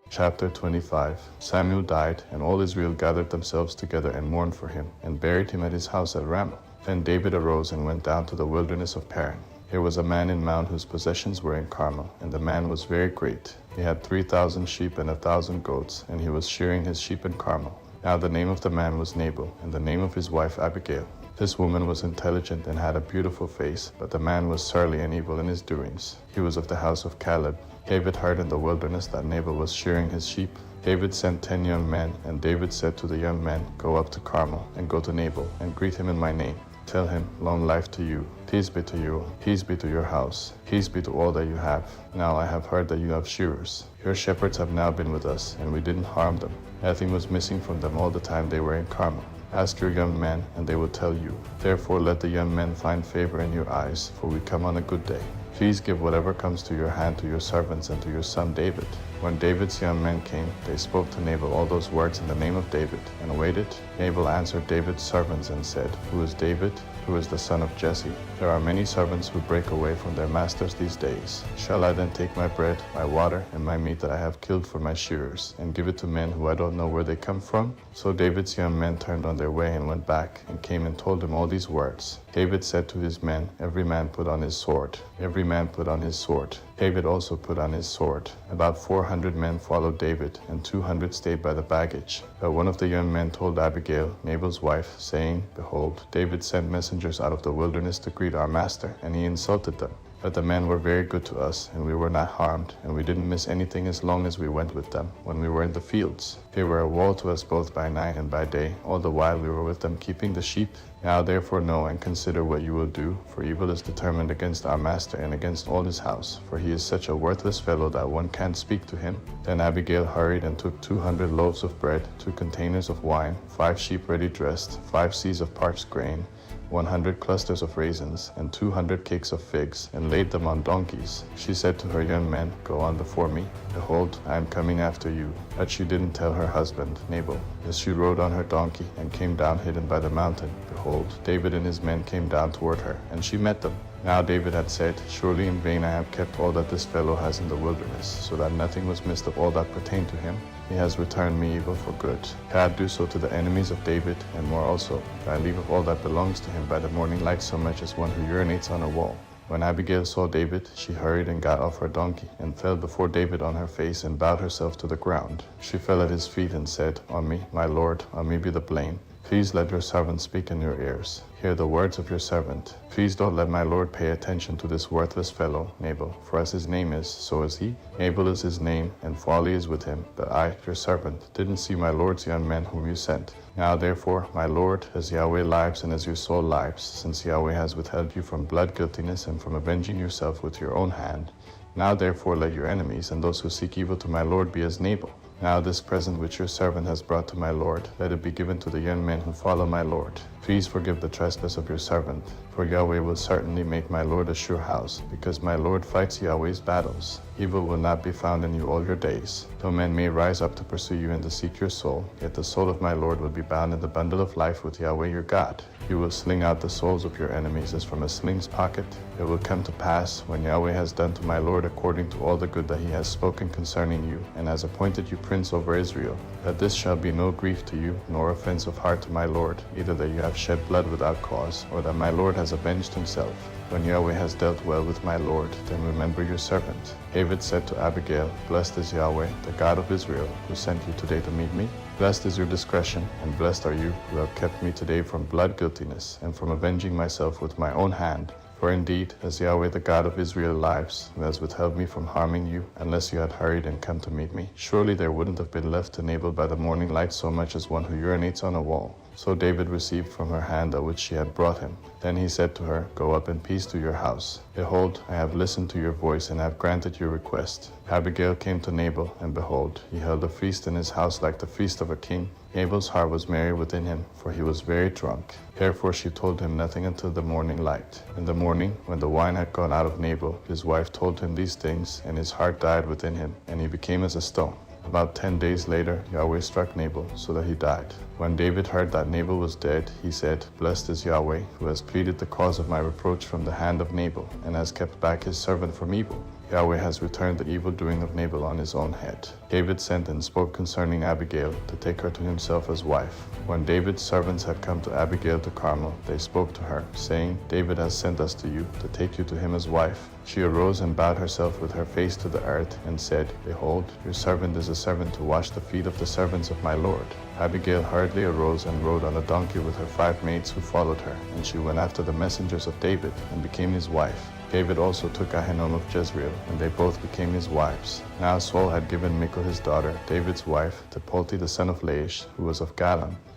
Chapter 25. Samuel died, and all Israel gathered themselves together and mourned for him, and buried him at his house at Ramah. Then David arose and went down to the wilderness of Paran. Here was a man in Mount whose possessions were in Carmel, and the man was very great. He had 3,000 sheep and 1,000 goats, and he was shearing his sheep in Carmel. Now the name of the man was Nabal, and the name of his wife Abigail. This woman was intelligent and had a beautiful face, but the man was surly and evil in his doings. He was of the house of Caleb. David heard in the wilderness that Nabal was shearing his sheep. David sent 10 young men, and David said to the young men, "Go up to Carmel, and go to Nabal, and greet him in my name. Tell him, long life to you, peace be to you, peace be to your house, peace be to all that you have. Now I have heard that you have shearers. Your shepherds have now been with us, and we didn't harm them. Nothing was missing from them all the time they were in Carmel. Ask your young men, and they will tell you. Therefore let the young men find favor in your eyes, for we come on a good day. Please give whatever comes to your hand to your servants and to your son David." When David's young men came, they spoke to Nabal all those words in the name of David, and waited. Nabal answered David's servants and said, "Who is David? Who is the son of Jesse? There are many servants who break away from their masters these days. Shall I then take my bread, my water, and my meat that I have killed for my shearers, and give it to men who I don't know where they come from?" So David's young men turned on their way and went back, and came and told him all these words. David said to his men, "Every man put on his sword." Every man put on his sword. David also put on his sword. About 400 men followed David, and 200 stayed by the baggage. But one of the young men told Abigail, Nabal's wife, saying, "Behold, David sent messengers out of the wilderness to greet our master, and he insulted them. But the men were very good to us, and we were not harmed, and we didn't miss anything as long as we went with them when we were in the fields. They were a wall to us both by night and by day, all the while we were with them keeping the sheep. Now therefore know and consider what you will do, for evil is determined against our master and against all his house, for he is such a worthless fellow that one can't speak to him." Then Abigail hurried and took 200 loaves of bread, 2 containers of wine, 5 sheep ready dressed, 5 seahs of parched grain, 100 clusters of raisins, and 200 cakes of figs, and laid them on donkeys. She said to her young men, "Go on before me. Behold, I am coming after you." But she didn't tell her husband, Nabal. As she rode on her donkey and came down hidden by the mountain, behold, David and his men came down toward her, and she met them. Now David had said, "Surely in vain I have kept all that this fellow has in the wilderness, so that nothing was missed of all that pertained to him. He has returned me evil for good. God do so to the enemies of David, and more also, if I leave of all that belongs to him by the morning light so much as one who urinates on a wall." When Abigail saw David, she hurried and got off her donkey, and fell before David on her face, and bowed herself to the ground. She fell at his feet and said, "On me, my lord, on me be the blame. Please let your servant speak in your ears. Hear the words of your servant. Please don't let my lord pay attention to this worthless fellow, Nabal, for as his name is, so is he. Nabal is his name, and folly is with him. But I, your servant, didn't see my lord's young men whom you sent. Now therefore, my lord, as Yahweh lives and as your soul lives, since Yahweh has withheld you from blood guiltiness and from avenging yourself with your own hand, now therefore let your enemies and those who seek evil to my lord be as Nabal. Now this present which your servant has brought to my lord, let it be given to the young men who follow my lord. Please forgive the trespass of your servant, for Yahweh will certainly make my lord a sure house, because my lord fights Yahweh's battles. Evil will not be found in you all your days. Though men may rise up to pursue you and to seek your soul, yet the soul of my lord will be bound in the bundle of life with Yahweh your God. You will sling out the souls of your enemies as from a sling's pocket. It will come to pass, when Yahweh has done to my lord according to all the good that he has spoken concerning you, and has appointed you prince over Israel, that this shall be no grief to you, nor offense of heart to my lord, either that you have shed blood without cause, or that my lord has avenged himself. When Yahweh has dealt well with my lord, then remember your servant." David said to Abigail, "Blessed is Yahweh, the God of Israel, who sent you today to meet me. Blessed is your discretion, and blessed are you who have kept me today from blood guiltiness, and from avenging myself with my own hand. For indeed, as Yahweh the God of Israel lives, who has withheld me from harming you, unless you had hurried and come to meet me, surely there wouldn't have been left to Nabal by the morning light so much as one who urinates on a wall." So David received from her hand that which she had brought him. Then he said to her, "Go up in peace to your house. Behold, I have listened to your voice, and have granted your request." Abigail came to Nabal, and behold, he held a feast in his house like the feast of a king. Nabal's heart was merry within him, for he was very drunk. Therefore she told him nothing until the morning light. In the morning, when the wine had gone out of Nabal, his wife told him these things, and his heart died within him, and he became as a stone. About 10 days later, Yahweh struck Nabal, so that he died. When David heard that Nabal was dead, he said, "Blessed is Yahweh, who has pleaded the cause of my reproach from the hand of Nabal, and has kept back his servant from evil." Yahweh has returned the evil doing of Nabal on his own head. David sent and spoke concerning Abigail to take her to himself as wife. When David's servants had come to Abigail to Carmel, they spoke to her, saying, David has sent us to you to take you to him as wife. She arose and bowed herself with her face to the earth and said, Behold, your servant is a servant to wash the feet of the servants of my Lord. Abigail hurriedly arose and rode on a donkey with her 5 maids who followed her, and she went after the messengers of David and became his wife. David also took Ahinoam of Jezreel, and they both became his wives. Now Saul had given Michal his daughter, David's wife, to Palti the son of Laish, who was of Galam.